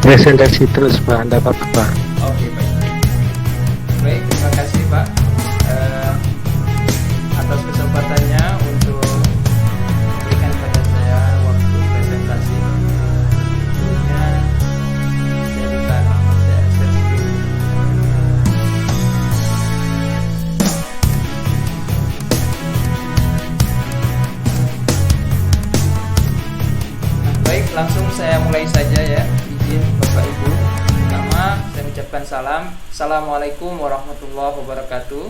presentasi terus Pak, tidak apa-apa. Oke, baik. Baik, terima kasih Pak atas kesempatannya untuk memberikan kepada saya waktu presentasi. Sebelumnya saya share screen. Nah, baik, langsung saya mulai saja ya. Izin Bapak Ibu. Pertama, saya ucapkan salam. Assalamualaikum warahmatullahi wabarakatuh.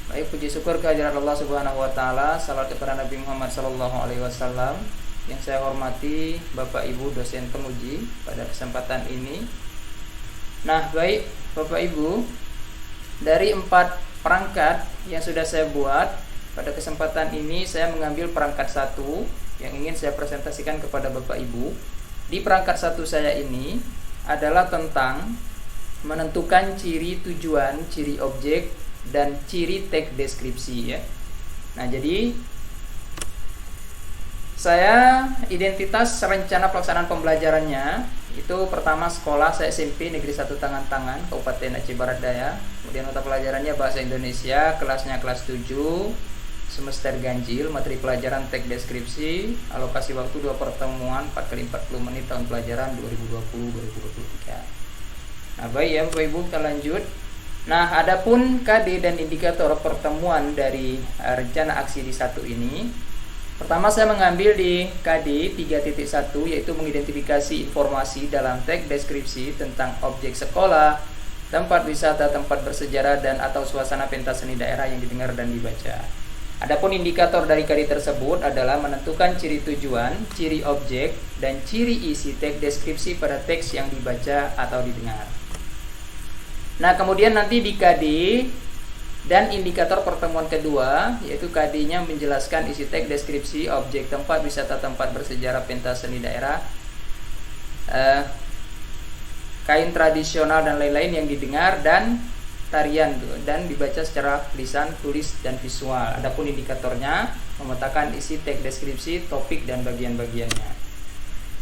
Baik, puji syukur kehadirat Allah Subhanahu wa taala, salawat kepada Nabi Muhammad sallallahu alaihi wasallam. Yang saya hormati Bapak Ibu dosen penguji pada kesempatan ini. Nah, baik Bapak Ibu, dari 4 perangkat yang sudah saya buat, pada kesempatan ini saya mengambil perangkat 1 yang ingin saya presentasikan kepada Bapak Ibu. Di perangkat 1 saya ini adalah tentang menentukan ciri tujuan, ciri objek, dan ciri teks deskripsi ya. Nah, jadi saya identitas rencana pelaksanaan pembelajarannya itu pertama sekolah saya SMP Negeri 1 Tangan-Tangan Kabupaten Aceh Barat Daya. Kemudian mata pelajarannya bahasa Indonesia, kelasnya kelas 7, semester ganjil, materi pelajaran teks deskripsi, alokasi waktu 2 pertemuan 4x40 menit tahun pelajaran 2020-2023. Nah, baik ya Bapak Ibu, kita lanjut. Nah, adapun KD dan indikator pertemuan dari rencana aksi di 1 ini. Pertama saya mengambil di KD 3.1 yaitu mengidentifikasi informasi dalam teks deskripsi tentang objek sekolah, tempat wisata, tempat bersejarah dan atau suasana pentas seni daerah yang didengar dan dibaca. Adapun indikator dari KD tersebut adalah menentukan ciri tujuan, ciri objek, dan ciri isi teks deskripsi pada teks yang dibaca atau didengar. Nah, kemudian nanti di KD dan indikator pertemuan kedua, yaitu KD-nya menjelaskan isi teks deskripsi, objek, tempat wisata, tempat bersejarah, pentas seni daerah, kain tradisional dan lain-lain yang didengar, dan tarian dan dibaca secara lisan, tulis, dan visual. Adapun indikatornya memetakan isi teks deskripsi, topik, dan bagian-bagiannya.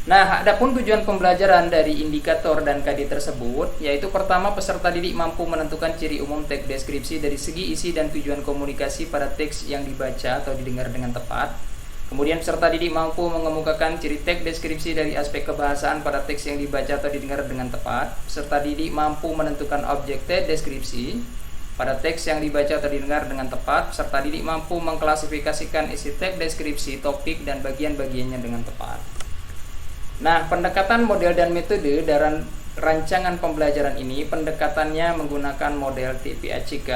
Nah, adapun tujuan pembelajaran dari indikator dan KD tersebut, yaitu pertama peserta didik mampu menentukan ciri umum teks deskripsi dari segi isi dan tujuan komunikasi pada teks yang dibaca atau didengar dengan tepat. Kemudian peserta didik mampu mengemukakan ciri teks deskripsi dari aspek kebahasaan pada teks yang dibaca atau didengar dengan tepat. Peserta didik mampu menentukan objek teks deskripsi pada teks yang dibaca atau didengar dengan tepat. Peserta didik mampu mengklasifikasikan isi teks deskripsi, topik, dan bagian-bagiannya dengan tepat. Nah, pendekatan model dan metode dalam rancangan pembelajaran ini, pendekatannya menggunakan model TPACK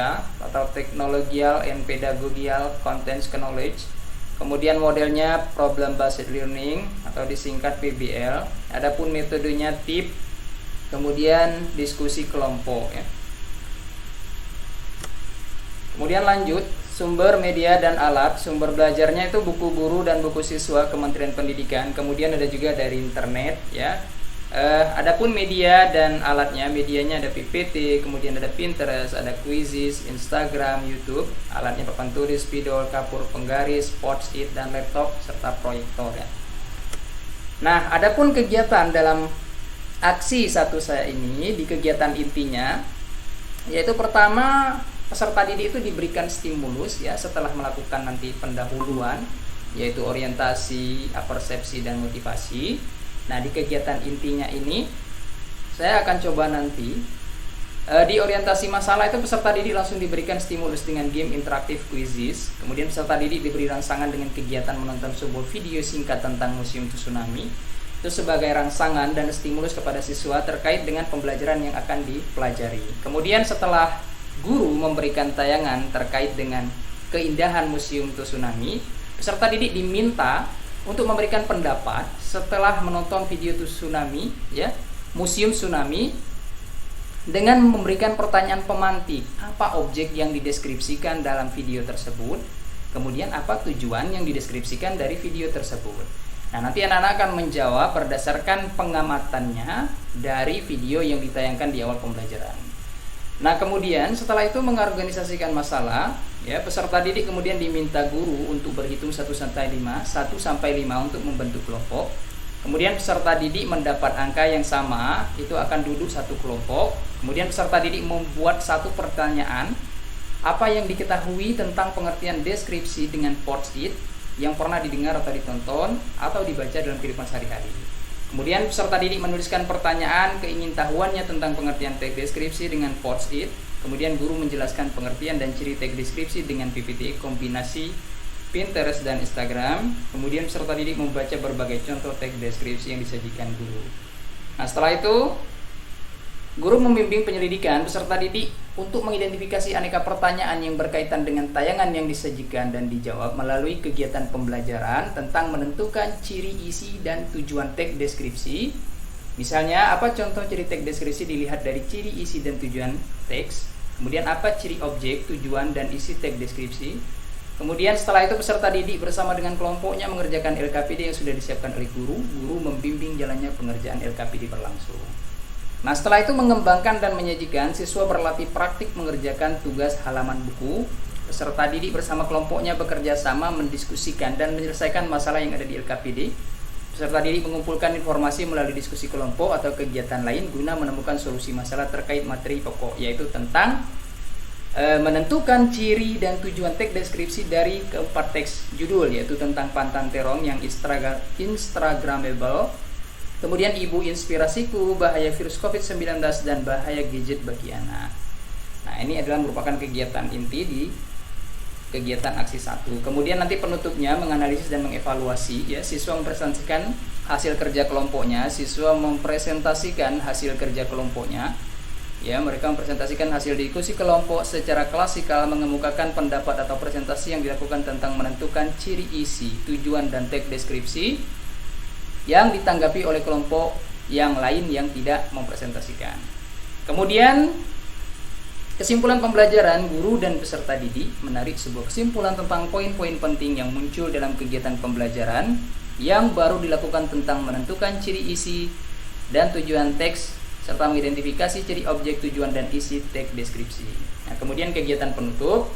atau Technological and Pedagogical Content Knowledge. Kemudian modelnya Problem Based Learning atau disingkat PBL. Adapun metodenya TIP, kemudian diskusi kelompok ya. Kemudian lanjut, sumber media dan alat. Sumber belajarnya itu buku guru dan buku siswa Kementerian Pendidikan. Kemudian ada juga dari internet ya. Adapun media dan alatnya, medianya ada PPT, kemudian ada Pinterest, ada Quizizz, Instagram, YouTube. Alatnya papan tulis, spidol, kapur, penggaris, post-it, dan laptop serta proyektor ya. Nah, adapun kegiatan dalam aksi 1 saya ini, di kegiatan intinya yaitu pertama peserta didik itu diberikan stimulus ya setelah melakukan nanti pendahuluan yaitu orientasi, persepsi, dan motivasi. Nah, di kegiatan intinya ini saya akan coba nanti di orientasi masalah itu peserta didik langsung diberikan stimulus dengan game interaktif Quizizz. Kemudian peserta didik diberi rangsangan dengan kegiatan menonton sebuah video singkat tentang Museum Tsunami. Itu sebagai rangsangan dan stimulus kepada siswa terkait dengan pembelajaran yang akan dipelajari. Kemudian setelah guru memberikan tayangan terkait dengan keindahan Museum Tsunami, peserta didik diminta untuk memberikan pendapat setelah menonton video Tsunami ya, Museum Tsunami, dengan memberikan pertanyaan pemantik. Apa objek yang dideskripsikan dalam video tersebut? Kemudian apa tujuan yang dideskripsikan dari video tersebut? Nah, nanti anak-anak akan menjawab berdasarkan pengamatannya dari video yang ditayangkan di awal pembelajaran. Nah, kemudian setelah itu mengorganisasikan masalah, ya, peserta didik kemudian diminta guru untuk berhitung 1 sampai 5 untuk membentuk kelompok. Kemudian peserta didik mendapat angka yang sama, itu akan duduk satu kelompok. Kemudian peserta didik membuat satu pertanyaan, apa yang diketahui tentang pengertian deskripsi dengan post-it yang pernah didengar atau ditonton atau dibaca dalam kehidupan sehari-hari. Kemudian peserta didik menuliskan pertanyaan keingintahuannya tentang pengertian teks deskripsi dengan post-it. Kemudian guru menjelaskan pengertian dan ciri teks deskripsi dengan PPT kombinasi Pinterest dan Instagram. Kemudian peserta didik membaca berbagai contoh teks deskripsi yang disajikan guru. Nah, setelah itu guru membimbing penyelidikan peserta didik untuk mengidentifikasi aneka pertanyaan yang berkaitan dengan tayangan yang disajikan dan dijawab melalui kegiatan pembelajaran tentang menentukan ciri isi dan tujuan teks deskripsi. Misalnya, apa contoh ciri teks deskripsi dilihat dari ciri isi dan tujuan teks. Kemudian apa ciri objek, tujuan, dan isi teks deskripsi. Kemudian setelah itu peserta didik bersama dengan kelompoknya mengerjakan LKPD yang sudah disiapkan oleh guru. Guru membimbing jalannya pengerjaan LKPD berlangsung. Nah, setelah itu mengembangkan dan menyajikan, siswa berlatih praktik mengerjakan tugas halaman buku. Peserta didik bersama kelompoknya bekerja sama mendiskusikan dan menyelesaikan masalah yang ada di LKPD. Peserta didik mengumpulkan informasi melalui diskusi kelompok atau kegiatan lain guna menemukan solusi masalah terkait materi pokok, yaitu tentang menentukan ciri dan tujuan teks deskripsi dari keempat teks judul, yaitu tentang pantang terong yang instagramable, kemudian ibu inspirasiku, bahaya virus COVID-19, dan bahaya gadget bagi anak. Nah, ini adalah merupakan kegiatan inti di kegiatan aksi 1. Kemudian nanti penutupnya menganalisis dan mengevaluasi, ya, siswa mempresentasikan hasil kerja kelompoknya, siswa mempresentasikan hasil kerja kelompoknya. Ya, mereka mempresentasikan hasil diskusi kelompok secara klasikal, mengemukakan pendapat atau presentasi yang dilakukan tentang menentukan ciri isi, tujuan, dan teks deskripsi yang ditanggapi oleh kelompok yang lain yang tidak mempresentasikan. Kemudian kesimpulan pembelajaran, guru dan peserta didik menarik sebuah kesimpulan tentang poin-poin penting yang muncul dalam kegiatan pembelajaran yang baru dilakukan tentang menentukan ciri isi dan tujuan teks serta mengidentifikasi ciri objek, tujuan, dan isi teks deskripsi. Nah, kemudian kegiatan penutup,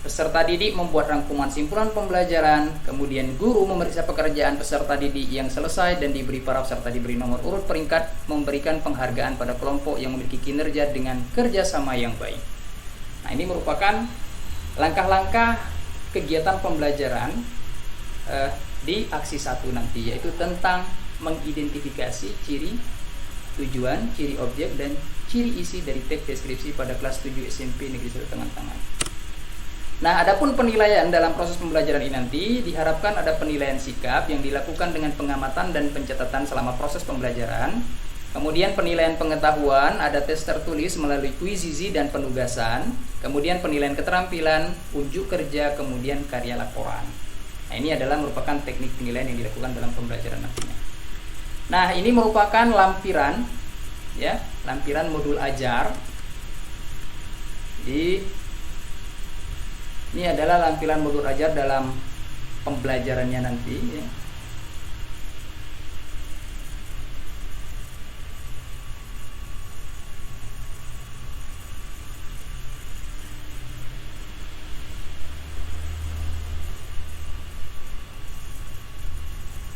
peserta didik membuat rangkuman simpulan pembelajaran, kemudian guru memeriksa pekerjaan peserta didik yang selesai dan diberi para peserta diberi nomor urut peringkat, memberikan penghargaan pada kelompok yang memiliki kinerja dengan kerjasama yang baik. Nah, ini merupakan langkah-langkah kegiatan pembelajaran di aksi 1 nanti, yaitu tentang mengidentifikasi ciri, tujuan, ciri objek, dan ciri isi dari teks deskripsi pada kelas 7 SMP Negeri 1 Tangan. Nah, adapun penilaian dalam proses pembelajaran ini nanti diharapkan ada penilaian sikap yang dilakukan dengan pengamatan dan pencatatan selama proses pembelajaran. Kemudian penilaian pengetahuan, ada tes tertulis melalui kuizizi dan penugasan. Kemudian penilaian keterampilan, unjuk kerja, kemudian karya laporan. Nah, ini adalah merupakan teknik penilaian yang dilakukan dalam pembelajaran nantinya. Nah, ini merupakan lampiran, ya, lampiran modul ajar. Ini adalah lampiran modul ajar dalam pembelajarannya nanti, ya.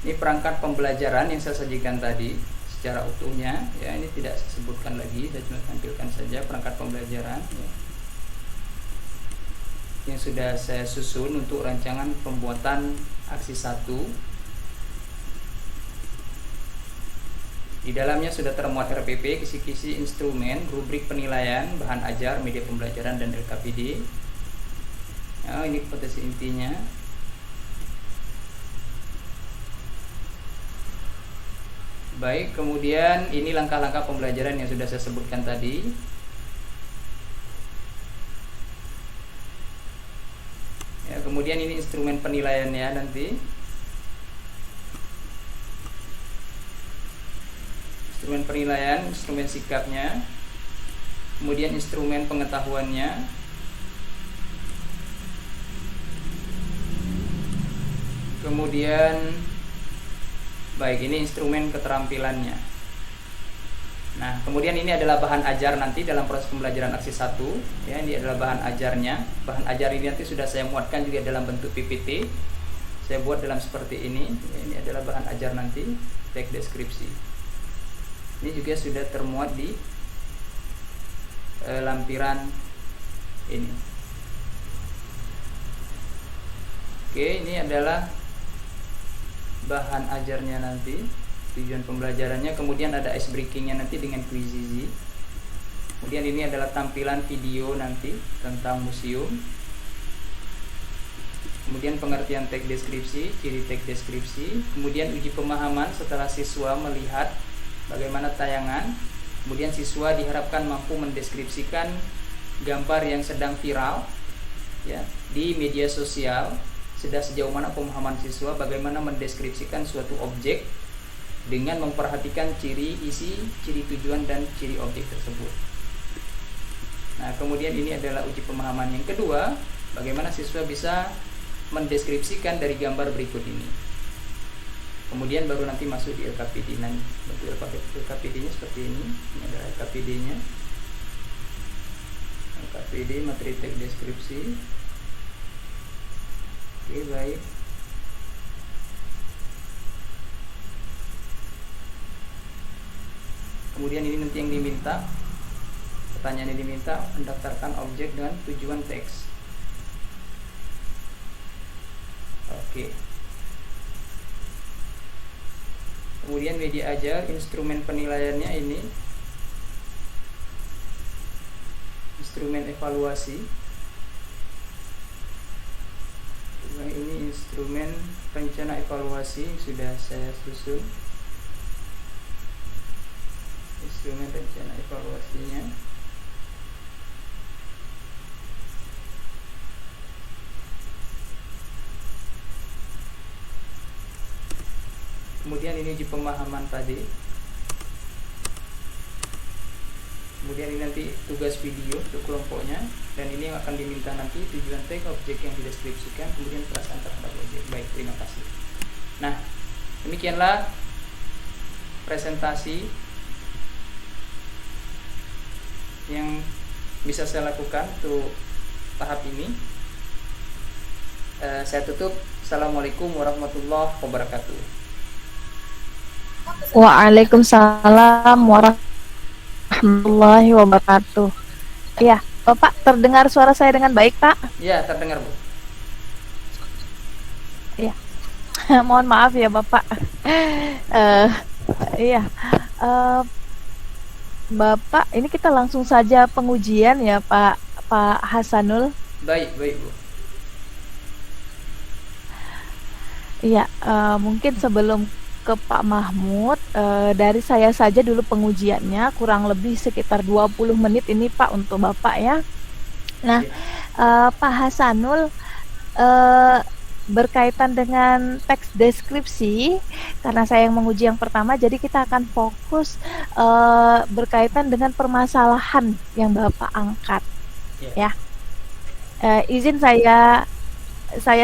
Ini perangkat pembelajaran yang saya sajikan tadi secara utuhnya, ya, ini tidak saya sebutkan lagi, saya cuma tampilkan saja perangkat pembelajaran, ya, yang sudah saya susun untuk rancangan pembuatan aksi 1. Di dalamnya sudah termuat RPP, kisi-kisi instrumen, rubrik penilaian, bahan ajar, media pembelajaran, dan LKPD. Nah, ini potensi intinya. Baik, kemudian ini langkah-langkah pembelajaran yang sudah saya sebutkan tadi. Ya, kemudian ini instrumen penilaiannya nanti. Instrumen penilaian, instrumen sikapnya. Kemudian instrumen pengetahuannya. Kemudian baik, ini instrumen keterampilannya. Nah, kemudian ini adalah bahan ajar nanti dalam proses pembelajaran aksi 1, ya, ini adalah bahan ajarnya. Bahan ajar ini nanti sudah saya muatkan juga dalam bentuk PPT. Saya buat dalam seperti ini. Ya, ini adalah bahan ajar nanti. teks deskripsi. Ini juga sudah termuat di lampiran ini. Oke, ini adalah bahan ajarnya nanti, tujuan pembelajarannya. Kemudian ada ice breakingnya nanti dengan Quizizi. Kemudian ini adalah tampilan video nanti tentang museum. Kemudian pengertian teks deskripsi, ciri teks deskripsi. Kemudian uji pemahaman setelah siswa melihat bagaimana tayangan. Kemudian siswa diharapkan mampu mendeskripsikan gambar yang sedang viral ya di media sosial. Sudah sejauh mana pemahaman siswa bagaimana mendeskripsikan suatu objek dengan memperhatikan ciri isi, ciri tujuan, dan ciri objek tersebut. Nah, kemudian ini adalah uji pemahaman yang kedua, bagaimana siswa bisa mendeskripsikan dari gambar berikut ini. Kemudian baru nanti masuk di LKPD. Bentuk LKPD-nya seperti ini. Ini adalah LKPD-nya. LKPD materi teks deskripsi. Oke, baik. Kemudian ini nanti yang diminta, pertanyaan yang diminta, mendaftarkan objek dengan tujuan teks. Oke. Kemudian media ajar, instrumen penilaiannya ini instrumen evaluasi. Nah, ini instrumen rencana evaluasi sudah saya susun. Instrumen rencana evaluasinya. Kemudian ini uji pemahaman tadi. Kemudian ini nanti tugas video untuk kelompoknya, dan ini yang akan diminta nanti tujuan teks, objek yang dideskripsikan, kemudian perasaan terhadap objek. Baik, terima kasih. Nah, demikianlah presentasi yang bisa saya lakukan untuk tahap ini. Saya tutup. Assalamualaikum warahmatullahi wabarakatuh. Waalaikumsalam warahmatullahi wabarakatuh. Iya, Bapak terdengar suara saya dengan baik, Pak? Iya, terdengar, Bu. Iya. Mohon maaf ya, Bapak. Iya. Bapak, ini kita langsung saja pengujian ya, Pak Hasanul. Baik, Bu. Iya, mungkin sebelum ke Pak Mahmud, dari saya saja dulu pengujiannya, kurang lebih sekitar 20 menit ini Pak untuk Bapak ya. Nah, Pak Hasanul, berkaitan dengan teks deskripsi, karena saya yang menguji yang pertama, jadi kita akan fokus berkaitan dengan permasalahan yang Bapak angkat ya. Izin saya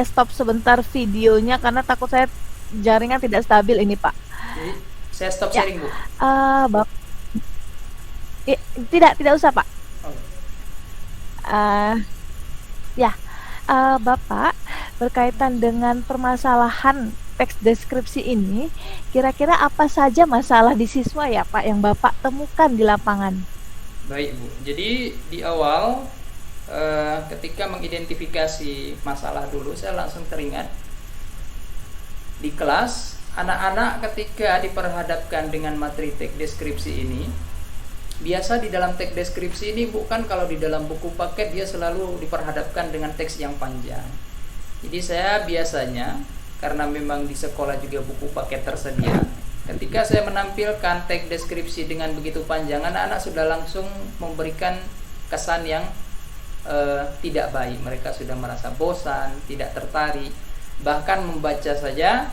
stop sebentar videonya karena takut saya jaringan tidak stabil ini, Pak. Jadi, saya stop sharing, Bu. Tidak usah, Pak. Bapak, berkaitan dengan permasalahan teks deskripsi ini, kira-kira apa saja masalah di siswa ya, Pak, yang Bapak temukan di lapangan? Baik, Bu. Jadi di awal ketika mengidentifikasi masalah dulu, saya langsung teringat di kelas, anak-anak ketika diperhadapkan dengan materi teks deskripsi ini, biasa di dalam teks deskripsi ini bukan kalau di dalam buku paket dia selalu diperhadapkan dengan teks yang panjang. Jadi saya biasanya, karena memang di sekolah juga buku paket tersedia, ketika saya menampilkan teks deskripsi dengan begitu panjang, anak-anak sudah langsung memberikan kesan yang tidak baik. Mereka sudah merasa bosan, tidak tertarik, bahkan membaca saja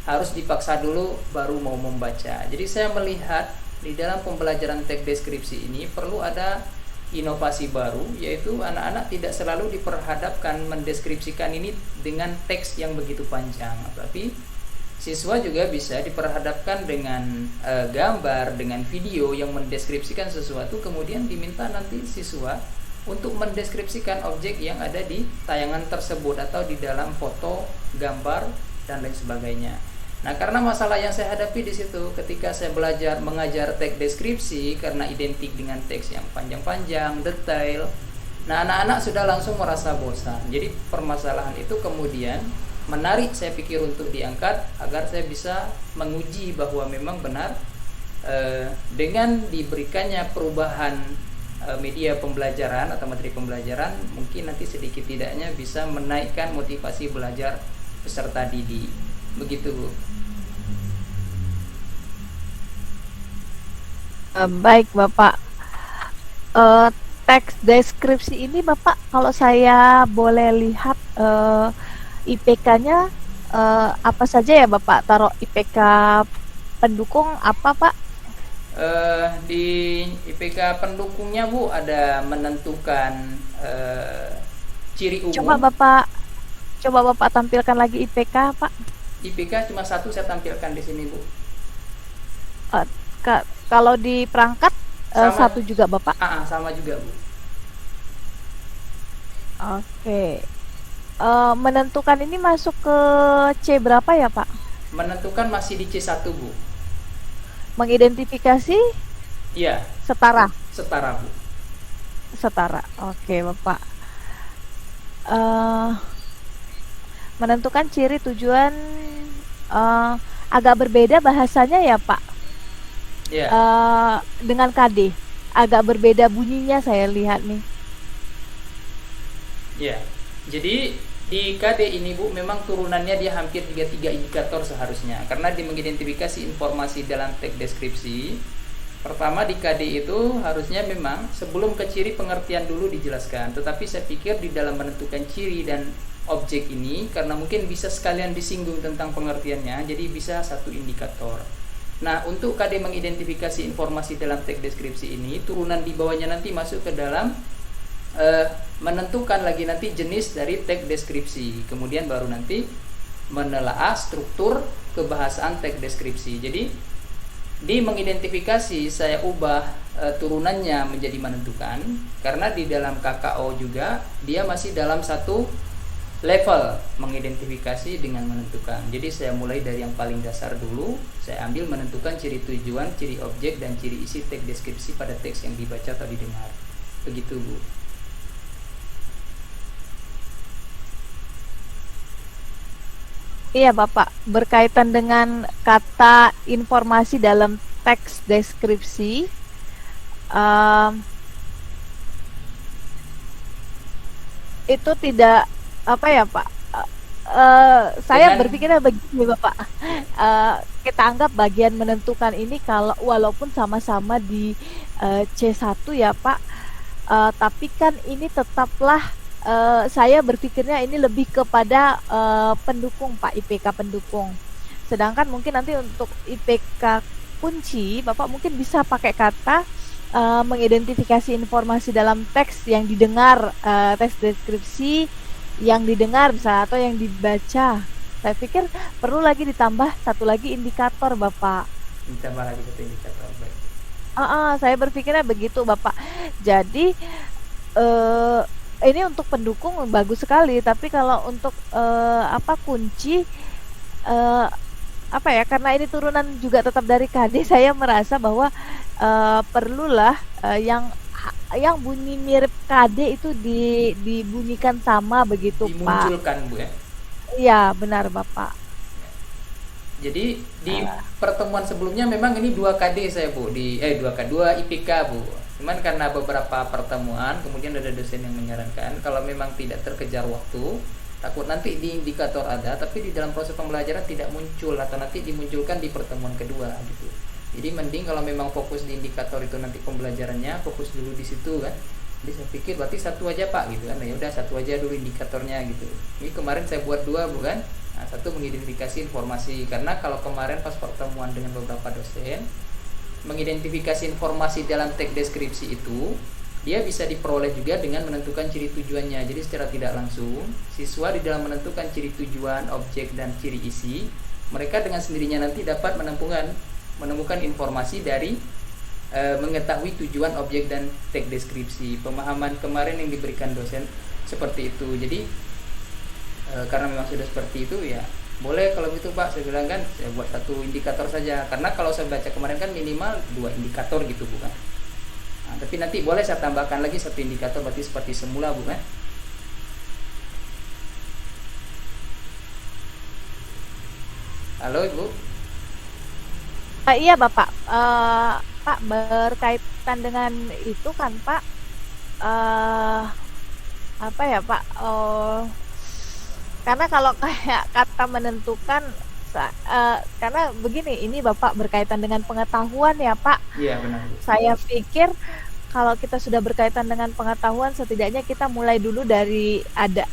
harus dipaksa dulu baru mau membaca. Jadi saya melihat di dalam pembelajaran teks deskripsi ini perlu ada inovasi baru, yaitu anak-anak tidak selalu diperhadapkan mendeskripsikan ini dengan teks yang begitu panjang, tapi siswa juga bisa diperhadapkan dengan gambar, dengan video yang mendeskripsikan sesuatu, kemudian diminta nanti siswa untuk mendeskripsikan objek yang ada di tayangan tersebut atau di dalam foto, gambar, dan lain sebagainya. Nah, karena masalah yang saya hadapi di situ ketika saya belajar mengajar teks deskripsi karena identik dengan teks yang panjang-panjang, detail. Nah, anak-anak sudah langsung merasa bosan. Jadi permasalahan itu kemudian menarik saya pikir untuk diangkat agar saya bisa menguji bahwa memang benar dengan diberikannya perubahan media pembelajaran atau materi pembelajaran, mungkin nanti sedikit tidaknya bisa menaikkan motivasi belajar peserta didik. Begitu, Bu. Baik, Bapak. Teks deskripsi ini, Bapak, kalau saya boleh lihat IPK-nya apa saja ya, Bapak? Taruh IPK pendukung apa, Pak? Di IPK pendukungnya, Bu, ada menentukan ciri umum. Coba Bapak tampilkan lagi IPK, Pak. IPK cuma satu saya tampilkan di sini, Bu. Kalau di perangkat satu juga, Bapak? Sama juga, Bu. Oke. Menentukan ini masuk ke C berapa ya, Pak? Menentukan masih di C1, Bu. Mengidentifikasi? Iya. Setara, Bu. Setara. Oke, Bapak. Menentukan ciri tujuan agak berbeda bahasanya ya, Pak? Iya. Dengan KD. Agak berbeda bunyinya saya lihat nih. Ya, jadi di KD ini, Bu, memang turunannya dia hampir 3 indikator seharusnya. Karena di mengidentifikasi informasi dalam teks deskripsi, pertama di KD itu harusnya memang sebelum ke ciri pengertian dulu dijelaskan. Tetapi saya pikir di dalam menentukan ciri dan objek ini, karena mungkin bisa sekalian disinggung tentang pengertiannya, jadi bisa satu indikator. Nah, untuk KD mengidentifikasi informasi dalam teks deskripsi ini, turunan di bawahnya nanti masuk ke dalam menentukan lagi nanti jenis dari teks deskripsi, kemudian baru nanti menelaah struktur kebahasaan teks deskripsi. Jadi di mengidentifikasi saya ubah turunannya menjadi menentukan, karena di dalam KKO juga dia masih dalam satu level mengidentifikasi dengan menentukan. Jadi saya mulai dari yang paling dasar dulu, saya ambil menentukan ciri tujuan, ciri objek, dan ciri isi teks deskripsi pada teks yang dibaca atau didengar. Begitu, Bu. Iya, Bapak, berkaitan dengan kata informasi dalam teks deskripsi, itu tidak apa ya, Pak? Saya berpikirnya begini, Bapak. Kita anggap bagian menentukan ini kalau walaupun sama-sama di C1 ya, Pak, tapi kan ini tetaplah saya berpikirnya ini lebih kepada pendukung, Pak, IPK pendukung. Sedangkan mungkin nanti untuk IPK kunci, Bapak mungkin bisa pakai kata mengidentifikasi informasi dalam teks yang didengar, teks deskripsi yang didengar misalnya, atau yang dibaca. Saya pikir perlu lagi ditambah satu lagi indikator, Bapak. Ditambah lagi satu indikator, baik. Saya berpikirnya begitu, Bapak. Jadi ini untuk pendukung bagus sekali, tapi kalau untuk kunci karena ini turunan juga tetap dari KD, saya merasa bahwa perlulah yang bunyi mirip KD itu dibunyikan sama begitu, Pak. Dimunculkan, Bu, ya? Iya, benar, Bapak. Jadi di pertemuan sebelumnya memang ini 2 KD saya, Bu, di 2 IPK, Bu. Cuman karena beberapa pertemuan kemudian ada dosen yang menyarankan kalau memang tidak terkejar waktu, takut nanti di indikator ada tapi di dalam proses pembelajaran tidak muncul, atau nanti dimunculkan di pertemuan kedua gitu. Jadi mending kalau memang fokus di indikator itu nanti pembelajarannya fokus dulu di situ kan. Jadi saya pikir berarti satu aja, Pak, gitu kan. Ya udah satu aja dulu indikatornya gitu. Ini kemarin saya buat 2, bukan? Nah, satu mengidentifikasi informasi, karena kalau kemarin pas pertemuan dengan beberapa dosen, mengidentifikasi informasi dalam teks deskripsi itu dia bisa diperoleh juga dengan menentukan ciri tujuannya. Jadi secara tidak langsung siswa di dalam menentukan ciri tujuan, objek, dan ciri isi, mereka dengan sendirinya nanti dapat menemukan informasi dari mengetahui tujuan, objek, dan teks deskripsi. Pemahaman kemarin yang diberikan dosen seperti itu. Jadi karena memang sudah seperti itu, ya Boleh kalau gitu Pak, saya bilang kan saya buat satu indikator saja, karena kalau saya baca kemarin kan minimal 2 indikator gitu bukan. Nah, tapi nanti boleh saya tambahkan lagi satu indikator, berarti seperti semula bukan. Halo Ibu. Iya Bapak. Pak, berkaitan dengan itu kan Pak, apa ya Pak? Karena kalau kayak kata menentukan, karena begini, ini Bapak berkaitan dengan pengetahuan ya Pak. Iya benar. Saya pikir kalau kita sudah berkaitan dengan pengetahuan, setidaknya kita mulai dulu dari ada,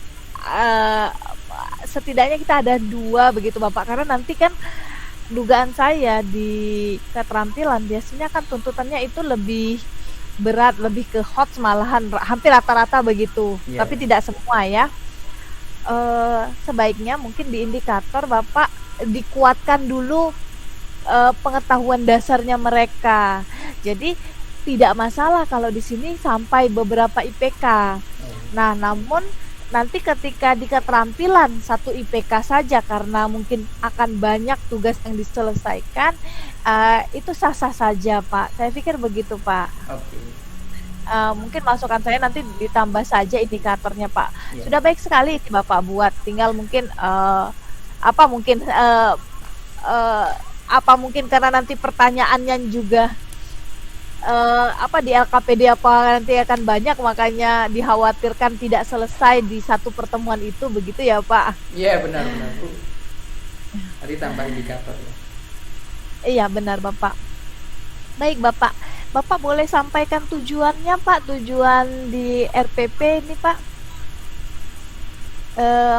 setidaknya kita ada 2 begitu Bapak. Karena nanti kan dugaan saya di keterampilan biasanya kan tuntutannya itu lebih berat, lebih ke HOTS malahan, hampir rata-rata begitu. Iya. Tapi tidak semua ya. Sebaiknya mungkin di indikator Bapak dikuatkan dulu pengetahuan dasarnya mereka. Jadi tidak masalah kalau di sini sampai beberapa IPK. Nah, namun nanti ketika di keterampilan 1 IPK saja karena mungkin akan banyak tugas yang diselesaikan, itu sah-sah saja Pak. Saya pikir begitu Pak. Oke. Mungkin masukan saya nanti ditambah saja indikatornya Pak. Iya. Sudah baik sekali ini Bapak buat, tinggal mungkin apa mungkin karena nanti pertanyaannya juga di LKPD apa nanti akan banyak, makanya dikhawatirkan tidak selesai di satu pertemuan itu, begitu ya Pak? Iya benar Bu. Tadi tambah indikator ya. Iya benar Bapak. Baik Bapak, Bapak boleh sampaikan tujuannya Pak, tujuan di RPP ini Pak?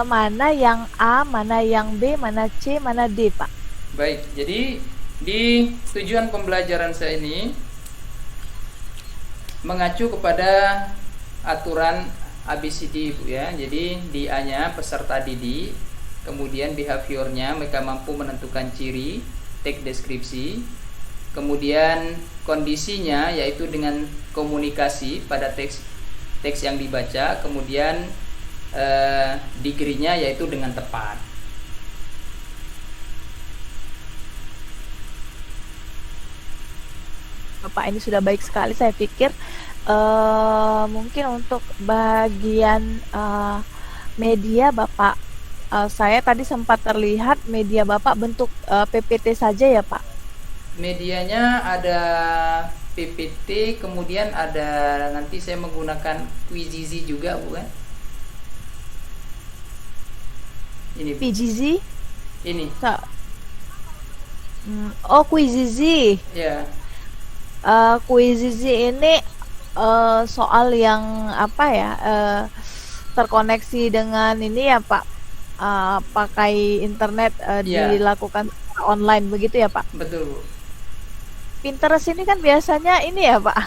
Mana yang A, mana yang B, mana C, mana D Pak? Baik, jadi di tujuan pembelajaran saya ini mengacu kepada aturan ABCD Bu ya. Jadi di A-nya peserta didik, kemudian behaviornya mereka mampu menentukan ciri, teks deskripsi, kemudian kondisinya yaitu dengan komunikasi pada teks yang dibaca, kemudian degree-nya yaitu dengan tepat. Bapak ini sudah baik sekali, saya pikir mungkin untuk bagian media Bapak, saya tadi sempat terlihat media Bapak bentuk PPT saja ya Pak? Medianya ada PPT, kemudian ada nanti saya menggunakan Quizizi juga bukan? Ini PGZ? ini Oh Quizizi. ya. Quizizi ini soal yang apa ya, terkoneksi dengan ini ya Pak, pakai internet, Ya. dilakukan secara online begitu ya Pak? Betul Bu. Pinterest ini kan biasanya ini ya Pak,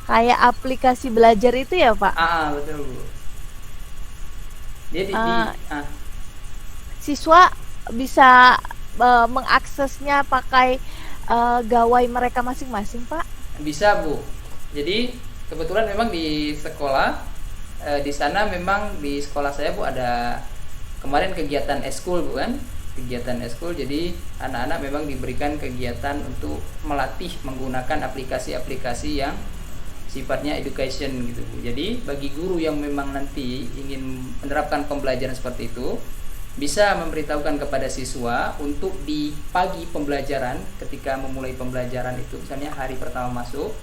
kayak aplikasi belajar itu ya Pak? Betul Bu. Dia Siswa bisa mengaksesnya pakai gawai mereka masing-masing Pak? Bisa Bu. Jadi kebetulan memang di sekolah, di sana memang di sekolah saya Bu ada kemarin kegiatan eskul Bu kan, kegiatan eskul. Jadi anak-anak memang diberikan kegiatan untuk melatih menggunakan aplikasi-aplikasi yang sifatnya education gitu Bu. Jadi bagi guru yang memang nanti ingin menerapkan pembelajaran seperti itu, bisa memberitahukan kepada siswa untuk di pagi pembelajaran, ketika memulai pembelajaran itu misalnya hari pertama masuk,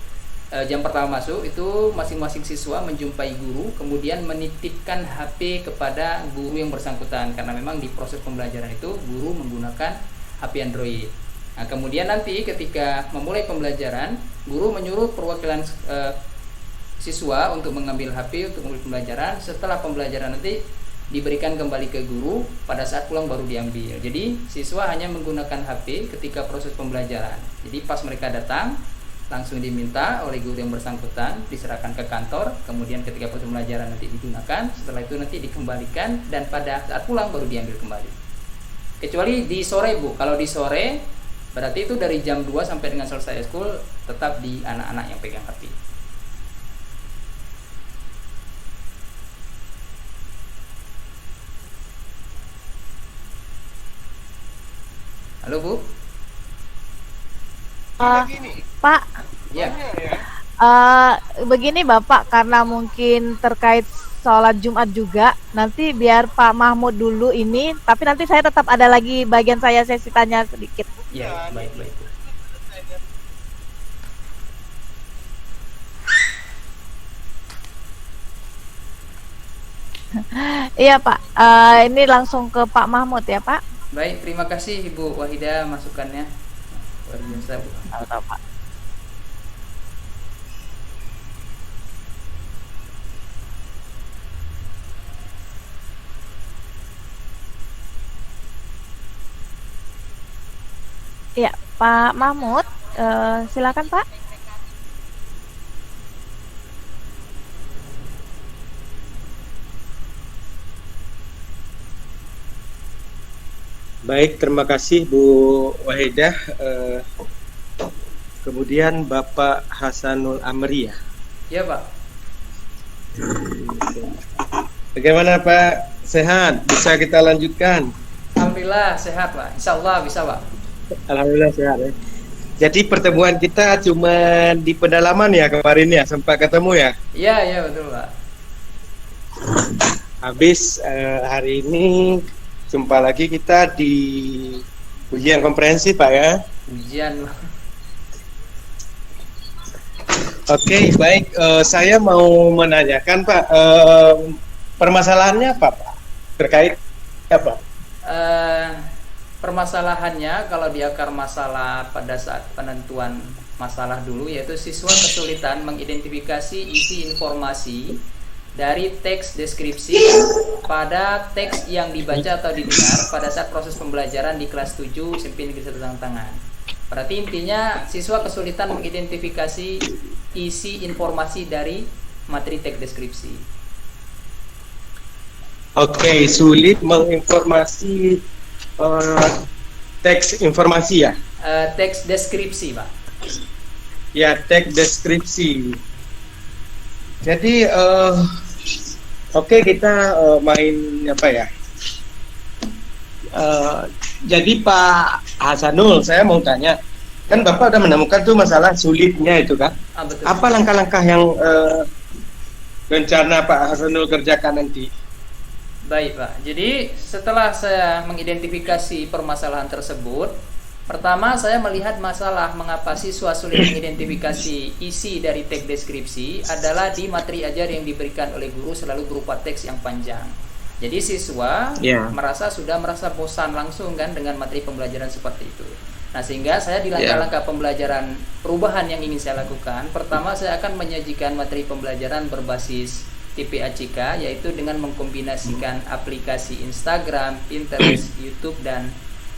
jam pertama masuk itu masing-masing siswa menjumpai guru, kemudian menitipkan HP kepada guru yang bersangkutan, karena memang di proses pembelajaran itu guru menggunakan HP Android. Nah, kemudian nanti ketika memulai pembelajaran, guru menyuruh perwakilan siswa untuk mengambil HP untuk memulai pembelajaran. Setelah pembelajaran nanti diberikan kembali ke guru, pada saat pulang baru diambil. Jadi siswa hanya menggunakan HP ketika proses pembelajaran. Jadi pas mereka datang langsung diminta oleh guru yang bersangkutan, diserahkan ke kantor, kemudian ketika proses pembelajaran nanti digunakan, setelah itu nanti dikembalikan dan pada saat pulang baru diambil kembali. Kecuali di sore Bu, kalau di sore berarti itu dari jam 2 sampai dengan selesai school tetap di anak-anak yang pegang HP. Halo Bu. Eh, Pak, Ya. begini Bapak, karena mungkin terkait sholat Jumat juga, nanti biar Pak Mahmud dulu ini, tapi nanti saya tetap ada lagi bagian saya sesi tanya sedikit. Ya, baik baik. Iya Pak, ini langsung ke Pak Mahmud ya Pak. Baik, terima kasih Ibu Wahida masukannya. Luar biasa Bu. Tahu Pak. Iya, Pak Mahmud, silakan Pak. Baik, terima kasih Bu Wahidah. Kemudian Bapak Hasanul Amri ya. Ya Pak. Bagaimana Pak? Sehat? Bisa kita lanjutkan? Alhamdulillah sehat Pak. Insya Allah bisa Pak. Alhamdulillah sehat ya. Jadi pertemuan kita cuma di pedalaman ya kemarin ya, sempat ketemu ya. Iya iya betul Pak. Habis hari ini jumpa lagi kita di ujian komprehensif Pak ya. Ujian Pak. Oke, baik. Saya mau menanyakan Pak, permasalahannya apa Pak? Terkait apa? Permasalahannya kalau di akar masalah pada saat penentuan masalah dulu, yaitu siswa kesulitan mengidentifikasi isi informasi dari teks deskripsi pada teks yang dibaca atau didengar pada saat proses pembelajaran di kelas 7 SMP Negeri 1 Tangan. Berarti intinya siswa kesulitan mengidentifikasi isi informasi dari materi teks deskripsi. Oke, sulit menginformasi teks informasi ya? Teks deskripsi Pak. Ya, teks deskripsi. Jadi, oke kita main apa ya? Jadi Pak Hasanul, saya mau tanya, kan Bapak udah menemukan tuh masalah sulitnya itu kan? Betul. Apa langkah-langkah yang rencana Pak Hasanul kerjakan nanti? Baik Pak, jadi setelah saya mengidentifikasi permasalahan tersebut, pertama saya melihat masalah mengapa siswa sulit mengidentifikasi isi dari teks deskripsi adalah di materi ajar yang diberikan oleh guru selalu berupa teks yang panjang. Jadi siswa sudah merasa bosan langsung kan dengan materi pembelajaran seperti itu. Nah sehingga saya di langkah-langkah pembelajaran perubahan yang ingin saya lakukan, pertama saya akan menyajikan materi pembelajaran berbasis TPACK, yaitu dengan mengkombinasikan aplikasi Instagram, Pinterest, YouTube dan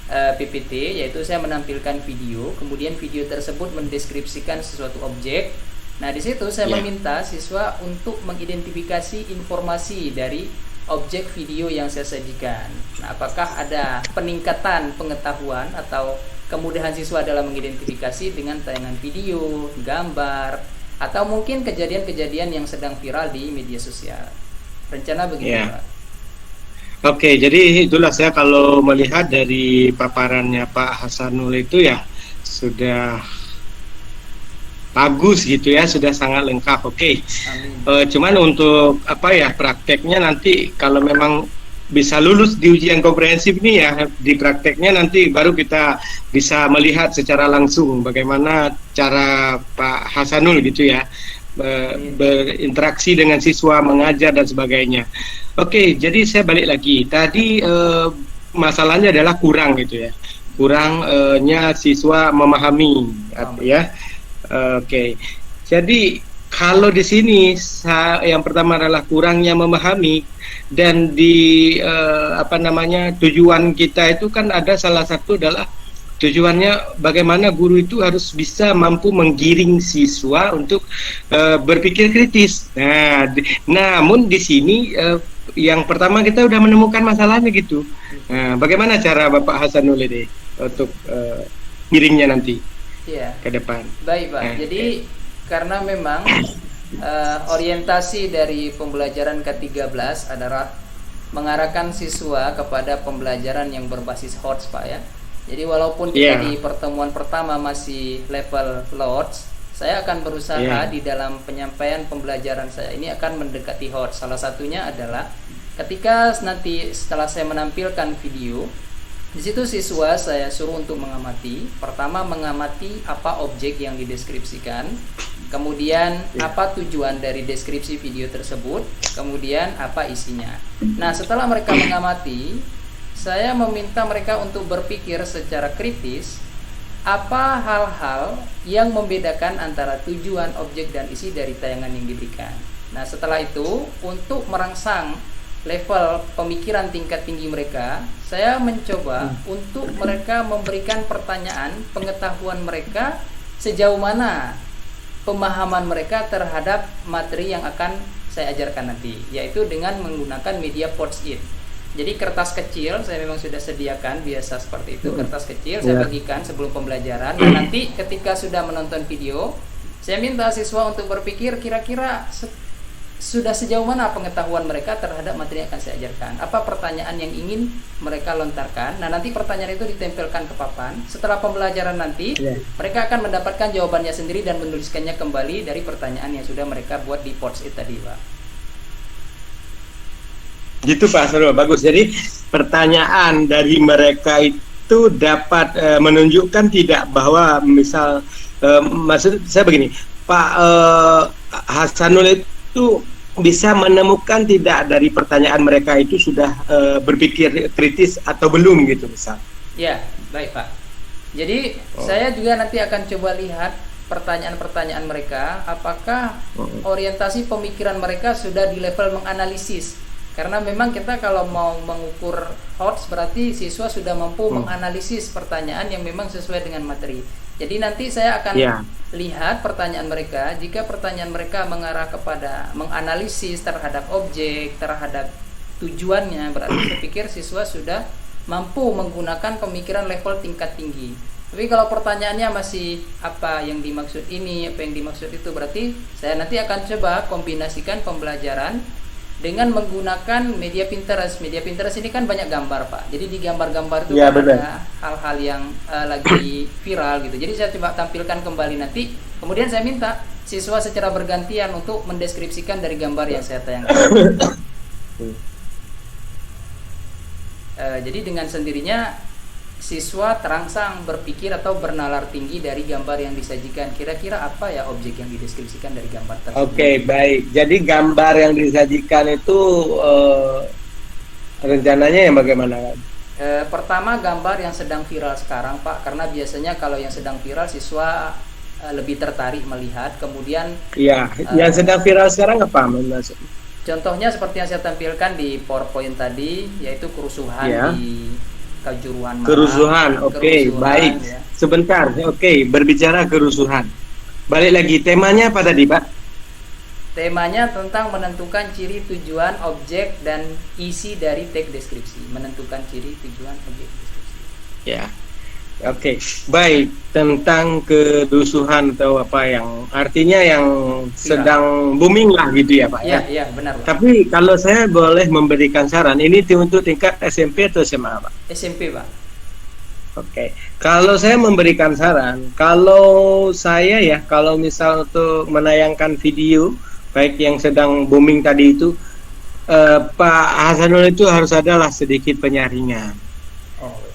PPT, yaitu saya menampilkan video, kemudian video tersebut mendeskripsikan sesuatu objek. Nah di situ saya meminta siswa untuk mengidentifikasi informasi dari objek video yang saya sajikan. Nah, apakah ada peningkatan pengetahuan atau kemudahan siswa dalam mengidentifikasi dengan tayangan video, gambar, atau mungkin kejadian-kejadian yang sedang viral di media sosial. Rencana begitu Pak. Oke, jadi itulah saya kalau melihat dari paparannya Pak Hasanul itu ya sudah bagus gitu ya, sudah sangat lengkap. Oke. Cuman untuk apa ya prakteknya nanti kalau memang bisa lulus di ujian komprehensif ini ya, di prakteknya nanti baru kita bisa melihat secara langsung bagaimana cara Pak Hasanul gitu ya berinteraksi dengan siswa, mengajar dan sebagainya. Oke, jadi saya balik lagi. Tadi masalahnya adalah kurang gitu ya, kurangnya siswa memahami ya. Oke, jadi kalau di sini yang pertama adalah kurangnya memahami, dan di tujuan kita itu kan ada salah satu adalah tujuannya bagaimana guru itu harus bisa mampu menggiring siswa untuk berpikir kritis. Nah, namun di sini yang pertama kita udah menemukan masalahnya gitu. Nah, bagaimana cara Bapak Hasanul ini untuk giringnya nanti ke depan? Baik Pak. Jadi karena memang orientasi dari pembelajaran K13 adalah mengarahkan siswa kepada pembelajaran yang berbasis HOTS Pak ya. Jadi walaupun kita di pertemuan pertama masih level Lords, saya akan berusaha di dalam penyampaian pembelajaran saya ini akan mendekati HOT. Salah satunya adalah ketika nanti setelah saya menampilkan video, di situ siswa saya suruh untuk mengamati. Pertama, mengamati apa objek yang dideskripsikan, kemudian apa tujuan dari deskripsi video tersebut, kemudian apa isinya. Nah, setelah mereka mengamati, saya meminta mereka untuk berpikir secara kritis apa hal-hal yang membedakan antara tujuan, objek, dan isi dari tayangan yang diberikan. Nah, setelah itu, untuk merangsang level pemikiran tingkat tinggi mereka, saya mencoba untuk mereka memberikan pertanyaan pengetahuan mereka sejauh mana pemahaman mereka terhadap materi yang akan saya ajarkan nanti, yaitu dengan menggunakan media Post-it. Jadi kertas kecil saya memang sudah sediakan, biasa seperti itu, kertas kecil saya bagikan sebelum pembelajaran. Dan nanti ketika sudah menonton video, saya minta siswa untuk berpikir kira-kira sudah sejauh mana pengetahuan mereka terhadap materi yang akan saya ajarkan. Apa pertanyaan yang ingin mereka lontarkan. Nah, nanti pertanyaan itu ditempelkan ke papan. Setelah pembelajaran nanti, mereka akan mendapatkan jawabannya sendiri dan menuliskannya kembali dari pertanyaan yang sudah mereka buat di Post-it tadi, Pak. Gitu Pak Sarul, bagus. Jadi pertanyaan dari mereka itu dapat menunjukkan tidak bahwa misal maksud saya begini, Pak Hasanul itu bisa menemukan tidak dari pertanyaan mereka itu sudah berpikir kritis atau belum gitu misal. Ya, baik Pak. Jadi saya juga nanti akan coba lihat pertanyaan-pertanyaan mereka, apakah orientasi pemikiran mereka sudah di level menganalisis. Karena memang kita kalau mau mengukur HOTS berarti siswa sudah mampu menganalisis pertanyaan yang memang sesuai dengan materi. Jadi nanti saya akan lihat pertanyaan mereka. Jika pertanyaan mereka mengarah kepada menganalisis terhadap objek, terhadap tujuannya, berarti saya pikir siswa sudah mampu menggunakan pemikiran level tingkat tinggi. Tapi kalau pertanyaannya masih apa yang dimaksud ini, apa yang dimaksud itu, berarti saya nanti akan coba kombinasikan pembelajaran dengan menggunakan media Pinterest. Media Pinterest ini kan banyak gambar, Pak. Jadi di gambar-gambar itu ada hal-hal yang lagi viral gitu. Jadi saya coba tampilkan kembali nanti. Kemudian saya minta siswa secara bergantian untuk mendeskripsikan dari gambar yang saya tayangkan. Jadi dengan sendirinya siswa terangsang berpikir atau bernalar tinggi dari gambar yang disajikan. Kira-kira apa ya objek yang dideskripsikan dari gambar tersebut? Oke, baik. Jadi gambar yang disajikan itu rencananya yang bagaimana? Pertama, gambar yang sedang viral sekarang, Pak. Karena biasanya kalau yang sedang viral siswa lebih tertarik melihat. Kemudian yang sedang viral sekarang apa maksudnya? Contohnya seperti yang saya tampilkan di PowerPoint tadi, yaitu kerusuhan di Kejuruan. Kerusuhan, baik. Ya. Sebentar, berbicara kerusuhan. Balik lagi, temanya apa tadi, Pak? Temanya tentang menentukan ciri, tujuan, objek, dan isi dari teks deskripsi. Menentukan ciri, tujuan, objek, deskripsi. Ya, baik. Tentang kerusuhan atau apa yang artinya yang sedang booming lah gitu ya, Pak? Iya, benar, Pak. Tapi kalau saya boleh memberikan saran, ini untuk tingkat SMP atau SMA, Pak? SMP, Pak. Kalau saya memberikan saran, kalau misal untuk menayangkan video baik yang sedang booming tadi itu, Pak Hasanul itu harus adalah sedikit penyaringan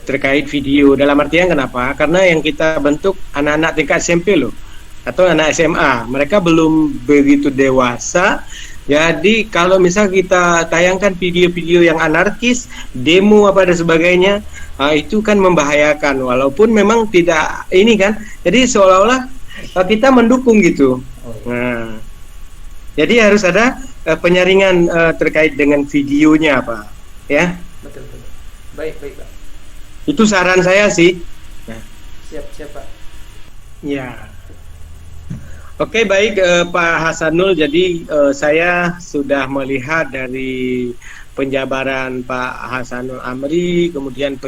terkait video. Dalam artian kenapa? Karena yang kita bentuk anak-anak tingkat SMP loh, atau anak SMA, mereka belum begitu dewasa. Jadi kalau misal kita tayangkan video-video yang anarkis, demo apa dan sebagainya, itu kan membahayakan. Walaupun memang tidak ini kan, jadi seolah-olah kita mendukung gitu. Nah, jadi harus ada penyaringan terkait dengan videonya, Pak. Ya. Betul. Baik, Pak. Itu saran saya sih. Nah. Siap, Pak. Ya. Baik Pak Hasanul. Jadi saya sudah melihat dari penjabaran Pak Hasanul Amri, kemudian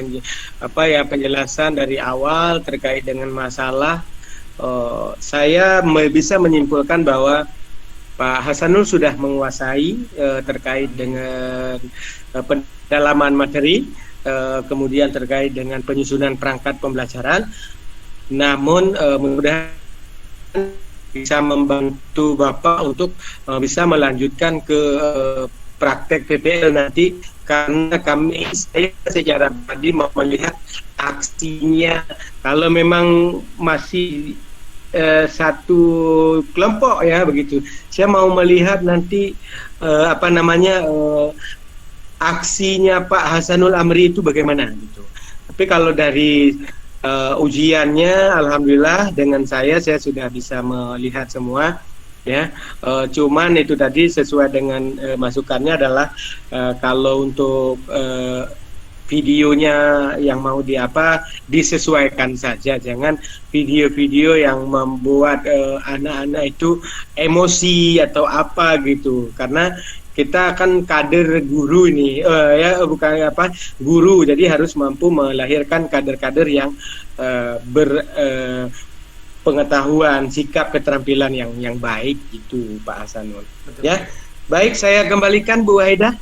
penjelasan dari awal terkait dengan masalah. Saya bisa menyimpulkan bahwa Pak Hasanul sudah menguasai terkait dengan pendalaman materi. kemudian terkait dengan penyusunan perangkat pembelajaran. Namun mudah-mudahan bisa membantu Bapak untuk bisa melanjutkan ke praktek PPL nanti, karena saya secara pribadi mau melihat aksinya. Kalau memang masih satu kelompok ya begitu, saya mau melihat nanti aksinya Pak Hasanul Amri itu bagaimana gitu. Tapi kalau dari ujiannya, alhamdulillah dengan saya sudah bisa melihat semua ya. Cuman itu tadi sesuai dengan masukannya adalah kalau untuk videonya yang mau disesuaikan saja, jangan video-video yang membuat anak-anak itu emosi atau apa gitu, karena kita kan kader guru ini guru, jadi harus mampu melahirkan kader-kader yang berpengetahuan, sikap, keterampilan yang baik gitu Pak Hasanul. Ya. Baik, saya kembalikan Bu Haida.